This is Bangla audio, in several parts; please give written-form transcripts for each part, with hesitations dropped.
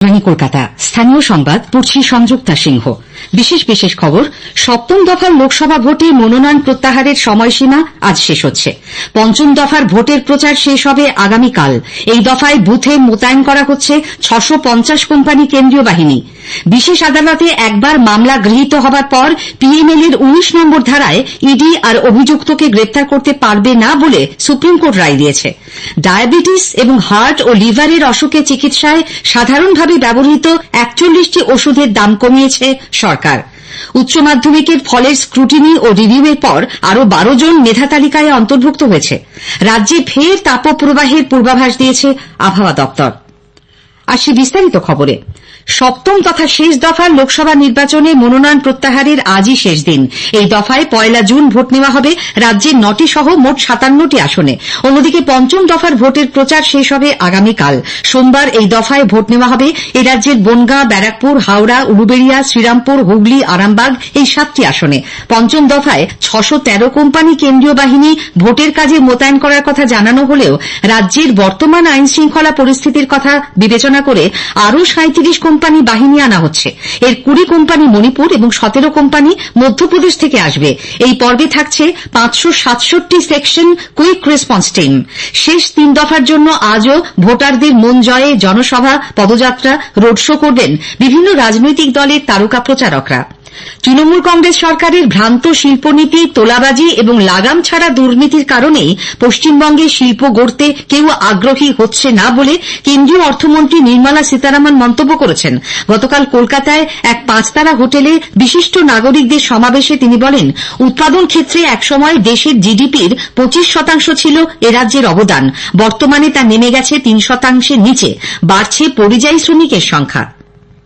কলকাতা স্থানীয় সংবাদ পড়ছি সংযুক্তা সিংহ। বিশেষ খবর, সপ্তম দফার লোকসভা ভোটে মনোনয়ন প্রত্যাহারের সময়সীমা আজ শেষ হচ্ছে। পঞ্চম দফার ভোটের প্রচার শেষ হবে আগামীকাল। এই দফায় বুথে মোতায়েন করা হচ্ছে 650 কোম্পানি কেন্দ্রীয় বাহিনী। বিশেষ আদালতে একবার মামলা গৃহীত হবার পর পিএমএল এর 19 নম্বর ধারায় ইডি আর অভিযুক্তকে গ্রেপ্তার করতে পারবে না বলে সুপ্রিম কোর্ট রায় দিয়েছে। ডায়াবেটিস এবং হার্ট ও লিভারের অসুখে চিকিৎসায় সাধারণভাবে ব্যবহৃত 41টি ওষুধের দাম কমিয়েছে সরকার। উচ্চ মাধ্যমিকের ফলের স্ক্রুটিনি ও রিভিউয়ের পর আরও 12 জন মেধা তালিকায় অন্তর্ভুক্ত হয়েছে। রাজ্যে ফের তাপপ্রবাহের পূর্বাভাস দিয়েছে আবহাওয়া দপ্তর। আসি বিস্তারিত খবরে। সপ্তম তথা শেষ দফার লোকসভা নির্বাচনে মনোনয়ন প্রত্যাহারের আজই শেষ দিন। এই দফায় 1 জুন ভোট নেওয়া হবে রাজ্যের 9টি সহ মোট 57টি আসনে। অন্যদিকে পঞ্চম দফার ভোটের প্রচার শেষ হবে আগামীকাল। সোমবার এই দফায় ভোট নেওয়া হবে এই রাজ্যের বনগাঁ, ব্যারাকপুর, হাওড়া, উলুবেড়িয়া, শ্রীরামপুর, হুগলি, আরামবাগ এই 7টি আসনে। পঞ্চম দফায় 613 কোম্পানি কেন্দ্রীয় বাহিনী ভোটের কাজে মোতায়েন করার কথা জানানো হলেও রাজ্যের বর্তমান আইন শৃঙ্খলা পরিস্থিতির কথা বিবেচনা করে আরও 37 কোম্পানি বাহিনী আনা হচ্ছে। এর 20 কোম্পানি মণিপুর এবং 17 কোম্পানি মধ্যপ্রদেশ থেকে আসবে। এই পর্বে থাকছে 567টি সেকশন কুইক রেসপন্স টিম। শেষ 3 দফার জন্য আজও ভোটারদের মন জয়ে জনসভা, পদযাত্রা, রোড শো করবেন বিভিন্ন রাজনৈতিক দলের তারকা প্রচারকরা। তৃণমূল কংগ্রেস সরকারের ভ্রান্ত শিল্পনীতি, তোলাবাজি এবং লাগাম ছাড়া দুর্নীতির কারণেই পশ্চিমবঙ্গে শিল্প গড়তে কেউ আগ্রহী হচ্ছে না বলে কেন্দ্রীয় অর্থমন্ত্রী নির্মলা সীতারামন মন্তব্য করেছেন। গতকাল কলকাতায় এক 5-তারা হোটেলে বিশিষ্ট নাগরিকদের সমাবেশে তিনি বলেন, উৎপাদন ক্ষেত্রে একসময় দেশের জিডিপির 25% ছিল এ রাজ্যের অবদান। বর্তমানে তা নেমে গেছে 3%-এর নিচে। বাড়ছে পরিযায়ী শ্রমিকের সংখ্যা।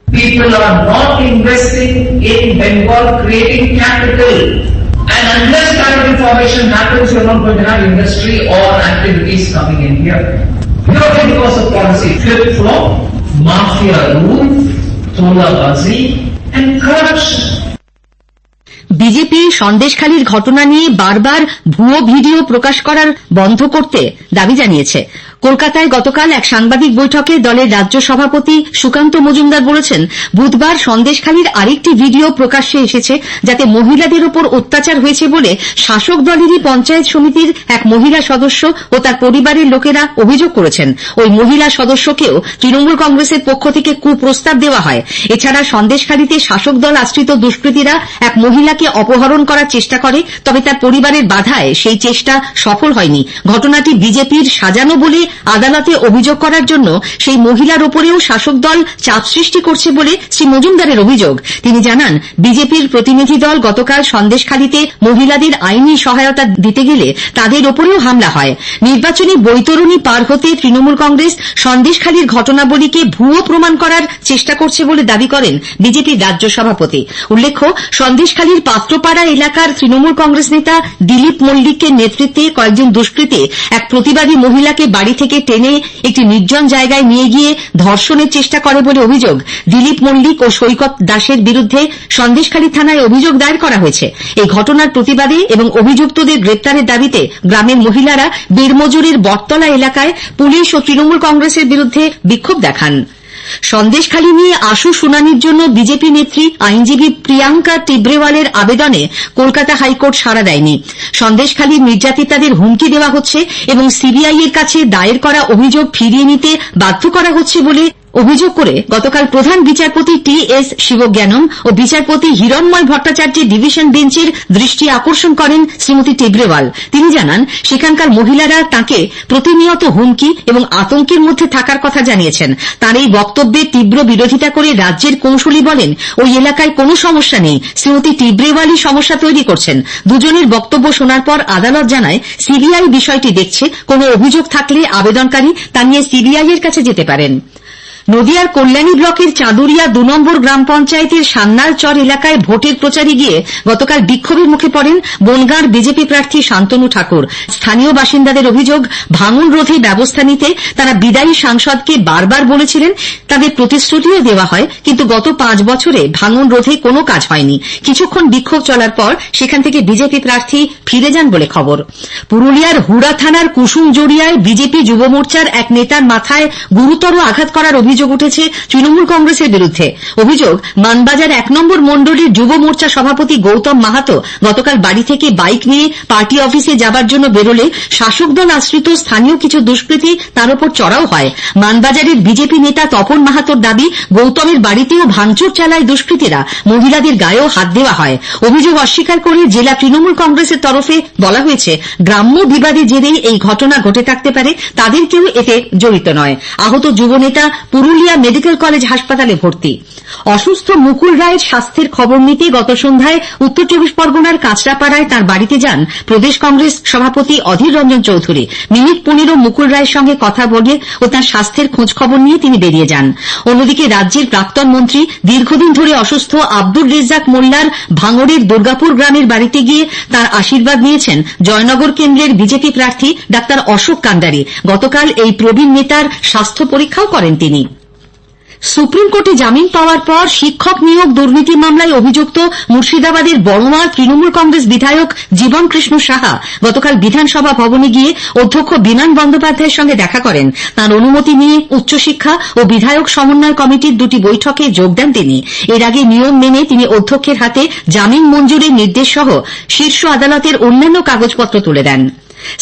People are not investing in Bengal creating capital, and unless that information happens, you're not going to have industry or activities coming in here. Purely because of policy flip-flop, mafia rule, tolabazi and corruption. BJP সন্দেশখালীর ঘটনা নিয়ে বারবার ভুয়ো ভিডিও প্রকাশ করার বন্ধ করতে দাবি জানিয়েছে। কলকাতায় গতকাল এক সাংবাদিক বৈঠকে দলের রাজ্য সভাপতি সুকান্ত মজুমদার বলেছেন, বুধবার সন্দেশখালীর আরেকটি ভিডিও প্রকাশ্যে এসেছে যাতে মহিলাদের ওপর অত্যাচার হয়েছে বলে শাসক দলেরই পঞ্চায়েত সমিতির এক মহিলা সদস্য ও তার পরিবারের লোকেরা অভিযোগ করেছেন। ওই মহিলা সদস্যকেও তৃণমূল কংগ্রেসের পক্ষ থেকে কুপ্রস্তাব দেওয়া হয়। এছাড়া সন্দেশখালীতে শাসক দল আশ্রিত দুষ্কৃতীরা এক মহিলাকে অপহরণ করার চেষ্টা করে, তবে তার পরিবারের বাধায় সেই চেষ্টা সফল হয়নি। ঘটনাটি বিজেপির সাজানো বলে আদালতে অভিযোগ করার জন্য সেই মহিলার ওপরেও শাসক দল চাপ সৃষ্টি করছে বলে শ্রী মজুমদারের অভিযোগ। তিনি জানান, বিজেপির প্রতিনিধি দল গতকাল সন্দেশখালীতে মহিলাদের আইনি সহায়তা দিতে গেলে তাদের ওপরেও হামলা হয়। নির্বাচনী বৈতরণী পার হতে তৃণমূল কংগ্রেস সন্দেশখালীর ঘটনাবলীকে ভুয়ো প্রমাণ করার চেষ্টা করছে বলে দাবি করেন বিজেপির রাজ্য সভাপতি। উল্লেখ্য, সন্দেশখালীর পাত্রপাড়া এলাকার তৃণমূল কংগ্রেস নেতা দিলীপ মল্লিকের নেতৃত্বে কয়েকজন দুষ্কৃতী এক প্রতিবাদী মহিলাকে বাড়ি থেকে টেনে একটি নির্জন জায়গায় নিয়ে গিয়ে ধর্ষণের চেষ্টা করে বলে অভিযোগ। দিলীপ মল্লিক ও সৈকত দাসের বিরুদ্ধে সন্দেশখালী থানায় অভিযোগ দায়ের করা হয়েছে। এই ঘটনার প্রতিবাদে এবং অভিযুক্তদের গ্রেপ্তারের দাবিতে গ্রামের মহিলারা বীরমজুরের বটতলা এলাকায় পুলিশ ও তৃণমূল কংগ্রেসের বিরুদ্ধে বিক্ষোভ দেখান। সন্দেশখালী নিয়ে আশু শুনানির জন্য বিজেপি নেত্রী আইনজীবী প্রিয়াঙ্কা টিব্রেওয়ালের আবেদনে কলকাতা হাইকোর্ট সাড়া দেয়নি। সন্দেশখালীর নির্যাতিতাদের হুমকি দেওয়া হচ্ছে এবং সিবিআই এর কাছে দায়ের করা অভিযোগ ফিরিয়ে নিতে বাধ্য করা হচ্ছে বলে অভিযোগ করে গতকাল প্রধান বিচারপতি টি.এস. শিবজ্ঞানম ও বিচারপতি হিরণময় ভট্টাচার্যের ডিভিশন বেঞ্চের দৃষ্টি আকর্ষণ করেন শ্রীমতী টিব্রেওয়াল। তিনি জানান, সেখানকার মহিলারা তাঁকে প্রতিনিয়ত হুমকি এবং আতঙ্কের মধ্যে থাকার কথা জানিয়েছেন। তাঁর এই বক্তব্যের তীব্র বিরোধিতা করে রাজ্যের কৌঁসুলি বলেন, ওই এলাকায় কোনো সমস্যা নেই, শ্রীমতী টিব্রেওয়ালই সমস্যা তৈরি করছেন। দুজনের বক্তব্য শোনার পর আদালত জানায়, সিবিআই বিষয়টি দেখছে, কোনো অভিযোগ থাকলে আবেদনকারী তা নিয়ে সিবিআই এর কাছে যেতে পারেন। নদিয়ার কল্যাণী ব্লকের চাঁদুরিয়া 2 নম্বর গ্রাম পঞ্চায়েতের সান্নাল চর এলাকায় ভোটের প্রচারে গিয়ে গতকাল বিক্ষোভের মুখে পড়েন বনগাঁর বিজেপি প্রার্থী শান্তনু ঠাকুর। স্থানীয় বাসিন্দাদের অভিযোগ, ভাঙন রোধে ব্যবস্থা নিতে তারা বিদায়ী সাংসদকে বারবার বলেছিলেন, তাদের প্রতিশ্রুতিও দেওয়া হয়, কিন্তু গত 5 বছরে ভাঙন রোধে কোনো কাজ হয়নি। কিছুক্ষণ বিক্ষোভ চলার পর সেখান থেকে বিজেপি প্রার্থী ফিরে যান বলে খবর। পুরুলিয়ার হুড়া থানার কুসুমজড়িয়ায় বিজেপি যুব মোর্চার এক নেতার মাথায় গুরুতর আঘাত করার অভিযোগ অভিযোগ উঠেছে তৃণমূল কংগ্রেসের বিরুদ্ধে। অভিযোগ, মানবাজার 1 নম্বর মণ্ডলের যুব মোর্চা সভাপতি গৌতম মাহাতো গতকাল বাড়ি থেকে বাইক নিয়ে পার্টি অফিসে যাবার জন্য বেরোলে শাসক দল আশ্রিত স্থানীয় কিছু দুষ্কৃতী তার উপর চড়াও হয়। মানবাজারের বিজেপি নেতা তপন মাহাতোর দাবি, গৌতমের বাড়িতেও ভাঙচুর চালায় দুষ্কৃতীরা, মহিলাদের গায়েও হাত দেওয়া হয়। অভিযোগ অস্বীকার করে জেলা তৃণমূল কংগ্রেসের তরফে বলা হয়েছে, গ্রাম্য বিবাদের জেরেই এই ঘটনা ঘটে থাকতে পারে, তাদের কেউ এতে জড়িত নয়। আহত যুবনেতা পুরুলিয়া মেডিকেল কলেজ হাসপাতালে ভর্তি। অসুস্থ মুকুল রায়ের স্বাস্থ্যের খবর নিতে গত সন্ধ্যায় উত্তর 24 পরগনার কাঁচরাপাড়ায় তাঁর বাড়িতে যান প্রদেশ কংগ্রেস সভাপতি অধীর রঞ্জন চৌধুরী। মিনিট 15 মুকুল রায়ের সঙ্গে কথা বলে ও তাঁর স্বাস্থ্যের খোঁজ খবর নিয়ে তিনি বেরিয়ে যান। অন্যদিকে রাজ্যের প্রাক্তন মন্ত্রী, দীর্ঘদিন ধরে অসুস্থ আব্দুর রেজ্জাক মোল্লার ভাঙড়ের দুর্গাপুর গ্রামের বাড়িতে গিয়ে তাঁর আশীর্বাদ নিয়েছেন জয়নগর কেন্দ্রের বিজেপি প্রার্থী ডাক্তার অশোক কান্ডারি। গতকাল এই প্রবীণ নেতার স্বাস্থ্য পরীক্ষাও করেন তিনি। সুপ্রিম কোর্টে জামিন পাওয়ার পর শিক্ষক নিয়োগ দুর্নীতি মামলায় অভিযুক্ত মুর্শিদাবাদের বড়মার তৃণমূল কংগ্রেস বিধায়ক জীবন কৃষ্ণ সাহা গতকাল বিধানসভা ভবনে গিয়ে অধ্যক্ষ বিমান বন্দ্যোপাধ্যায়ের সঙ্গে দেখা করেন। তাঁর অনুমতি নিয়ে উচ্চশিক্ষা ও বিধায়ক সমন্বয় কমিটির 2টি বৈঠকে যোগ দেন তিনি। এর আগে নিয়ম মেনে তিনি অধ্যক্ষের হাতে জামিন মঞ্জুরের নির্দেশ সহ শীর্ষ আদালতের অন্যান্য কাগজপত্র তুলে দেন।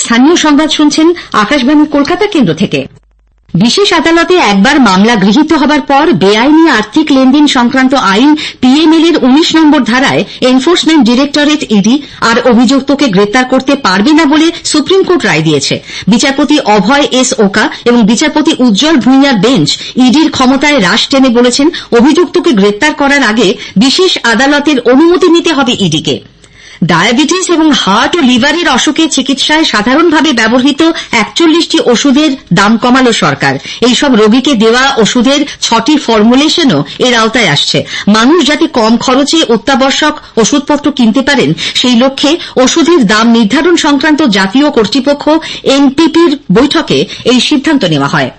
স্থানীয় সংবাদ শুনছেন আকাশবাণী কলকাতা কেন্দ্র থেকে। বিশেষ আদালতে একবার মামলা গৃহীত হবার পর বেআইনি আর্থিক লেনদেন সংক্রান্ত আইন পিএমএল এর 19 নম্বর ধারায় এনফোর্সমেন্ট ডিরেক্টরেট ইডি আর অভিযুক্তকে গ্রেপ্তার করতে পারবে না বলে সুপ্রিম কোর্ট রায় দিয়েছে। বিচারপতি অভয় এস ওকা এবং বিচারপতি উজ্জ্বল ভূঁইয়ার বেঞ্চ ইডির ক্ষমতায় হ্রাস টেনে বলেছেন, অভিযুক্তকে গ্রেপ্তার করার আগে বিশেষ আদালতের অনুমতি নিতে হবে ইডিকে। ডায়াবেটিস এবং হার্ট ও লিভারের অসুখের চিকিৎসায় সাধারণভাবে ব্যবহৃত 41টি ওষুধের দাম কমালো সরকার। এইসব রোগীকে দেওয়া ওষুধের 6টি ফর্মুলেশনও এর আওতায় আসছে। মানুষ যাতে কম খরচে অত্যাবশ্যক ওষুধপত্র কিনতে পারেন, সেই লক্ষ্যে ওষুধের দাম নির্ধারণ সংক্রান্ত জাতীয় কর্তৃপক্ষ এনপিপির বৈঠকে এই সিদ্ধান্ত নেওয়া হয়।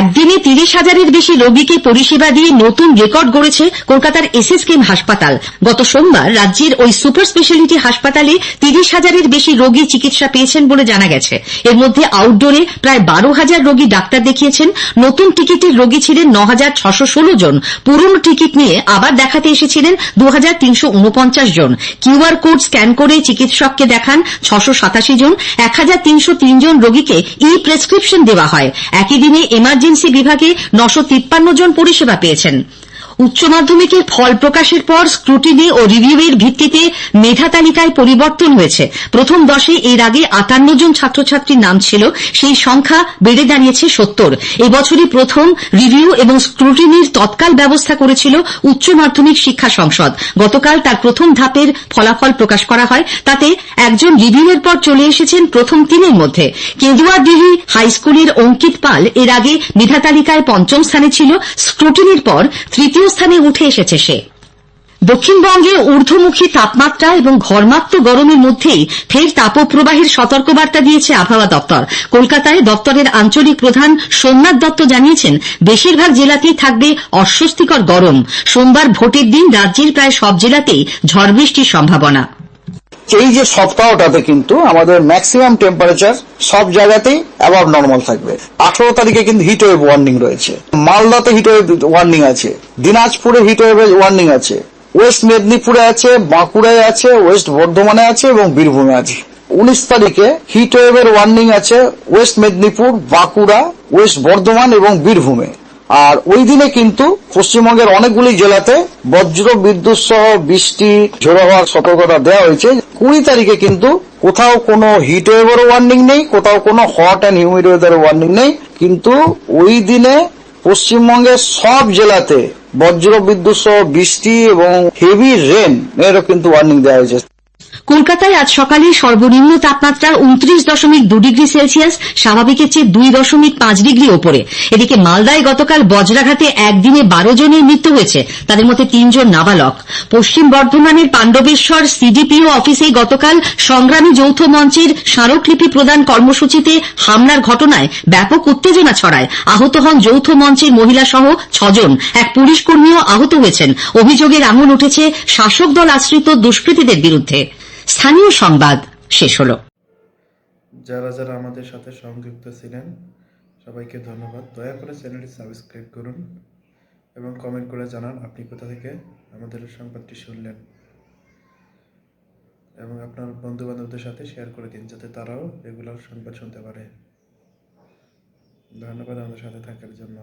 একদিনে 30,000-এর বেশি রোগীকে পরিষেবা দিয়ে নতুন রেকর্ড গড়েছে কলকাতার এসএসকেএম হাসপাতাল। গত সোমবার রাজ্যের ওই সুপার স্পেশালিটি হাসপাতালে 30,000-এর বেশি রোগী চিকিৎসা পেয়েছেন বলে জানা গেছে। এর মধ্যে আউটডোরে প্রায় 12,000 রোগী ডাক্তার দেখিয়েছেন। নতুন টিকিটের রোগী ছিলেন 9,616 জন। পুরনো টিকিট নিয়ে আবার দেখাতে এসেছিলেন 2,349 জন। কিউআর কোড স্ক্যান করে চিকিৎসককে দেখান 687 জন। 1,303 জন রোগীকে ই প্রেসক্রিপশন দেওয়া হয়। একই দিনে ইমার্জেন্সি বিভাগে 953 জন পরিষেবা পেয়েছেন। উচ্চ মাধ্যমিকের ফল প্রকাশের পর স্ক্রুটিনি ও রিভিউয়ের ভিত্তিতে মেধা তালিকায় পরিবর্তন হয়েছে। প্রথম 10-এ এর আগে 58 জন ছাত্রছাত্রীর নাম ছিল, সেই সংখ্যা বেড়ে দাঁড়িয়েছে 70। এবছরই প্রথম রিভিউ এবং স্ক্রুটিনির তৎকাল ব্যবস্থা করেছিল উচ্চ মাধ্যমিক শিক্ষা সংসদ। গতকাল তার প্রথম ধাপের ফলাফল প্রকাশ করা হয়। তাতে একজন রিভিউয়ের পর চলে এসেছেন প্রথম 3-এর মধ্যে। কেঁদুয়াডিহি হাই স্কুলের অঙ্কিত পাল এর আগে মেধা তালিকায় 5ম স্থানে ছিল। স্ক্রুটিনির পর 3য় স্থানে উঠে এসেছে সে। দক্ষিণবঙ্গে ঊর্ধ্বমুখী তাপমাত্রা এবং ঘর্মাক্ত গরমের মধ্যেই ফের তাপপ্রবাহের সতর্কবার্তা দিয়েছে আবহাওয়া দপ্তর। কলকাতায় দপ্তরের আঞ্চলিক প্রধান সোমনাথ দত্ত জানিয়েছেন, বেশিরভাগ জেলাতেই থাকবে অস্বস্তিকর গরম। সোমবার ভোটের দিন রাজ্যের প্রায় সব জেলাতেই ঝড় বৃষ্টির সম্ভাবনা। এই যে সপ্তাহটাতে কিন্তু আমাদের ম্যাক্সিমাম টেম্পারেচার সব জায়গাতেই অ্যাবভ নর্মাল থাকবে। 18 তারিখে কিন্তু হিট ওয়েভ ওয়ার্নিং রয়েছে, মালদাতে হিট ওয়েভ ওয়ার্নিং আছে, দিনাজপুরে হিট ওয়েভ ওয়ার্নিং আছে, ওয়েস্ট মেদিনীপুরে আছে, বাঁকুড়ায় আছে, ওয়েস্ট বর্ধমানে আছে এবং বীরভূমে আছে। 19 তারিখে হিট ওয়েভের ওয়ার্নিং আছে ওয়েস্ট মেদিনীপুর, বাঁকুড়া, ওয়েস্ট বর্ধমান এবং বীরভূমে। আর ওই দিনে কিন্তু পশ্চিমবঙ্গের অনেকগুলি জেলাতে বজ্র বিদ্যুৎ সহ বৃষ্টি ঝোড়ো হওয়ার সতর্কতা দেওয়া হয়েছে। 20 তারিখে কিন্তু কোথাও কোনো হিট ওয়েভের ওয়ার্নিং নেই, কোথাও কোনো hot and humid weather warning নেই, কিন্তু ওই দিনে পশ্চিমবঙ্গের সব জেলাতে বজ্র বিদ্যুৎ সহ বৃষ্টি এবং হেভি রেন এরও কিন্তু ওয়ার্নিং দেওয়া হয়েছে। কলকাতায় আজ সকালে সর্বনিম্ন তাপমাত্রা 29.2 ডিগ্রি সেলসিয়াস, স্বাভাবিকের চেয়ে 2.5 ডিগ্রি ওপরে। এদিকে মালদায় গতকাল বজ্রাঘাতে একদিনে 12 জনের মৃত্যু হয়েছে, তাদের মধ্যে 3 জন নাবালক। পশ্চিম বর্ধমানের পাণ্ডবেশ্বর সিডিপিও অফিসে গতকাল সংগ্রামী যৌথ মঞ্চের স্মারকলিপি প্রদান কর্মসূচিতে হামলার ঘটনায় ব্যাপক উত্তেজনা ছড়ায়। আহত হন যৌথ মঞ্চের মহিলা সহ 6 জন। এক পুলিশ কর্মীও আহত হয়েছেন। অভিযোগের আঙুল উঠেছে শাসক দল আশ্রিত দুষ্কৃতীদের বিরুদ্ধে। স্থানীয় সংবাদ শেষ হলো। যারা যারা আমাদের সাথে সংযুক্ত ছিলেন সবাইকে ধন্যবাদ। দয়া করে চ্যানেলটি সাবস্ক্রাইব করুন এবং কমেন্ট করে জানান আপনি কোথা থেকে আমাদের সংবাদটি শুনলেন, এবং আপনার বন্ধু বান্ধবদের সাথে শেয়ার করে দিন যাতে তারাও রেগুলার সংবাদ শুনতে পারে। ধন্যবাদ আমাদের সাথে থাকার জন্য।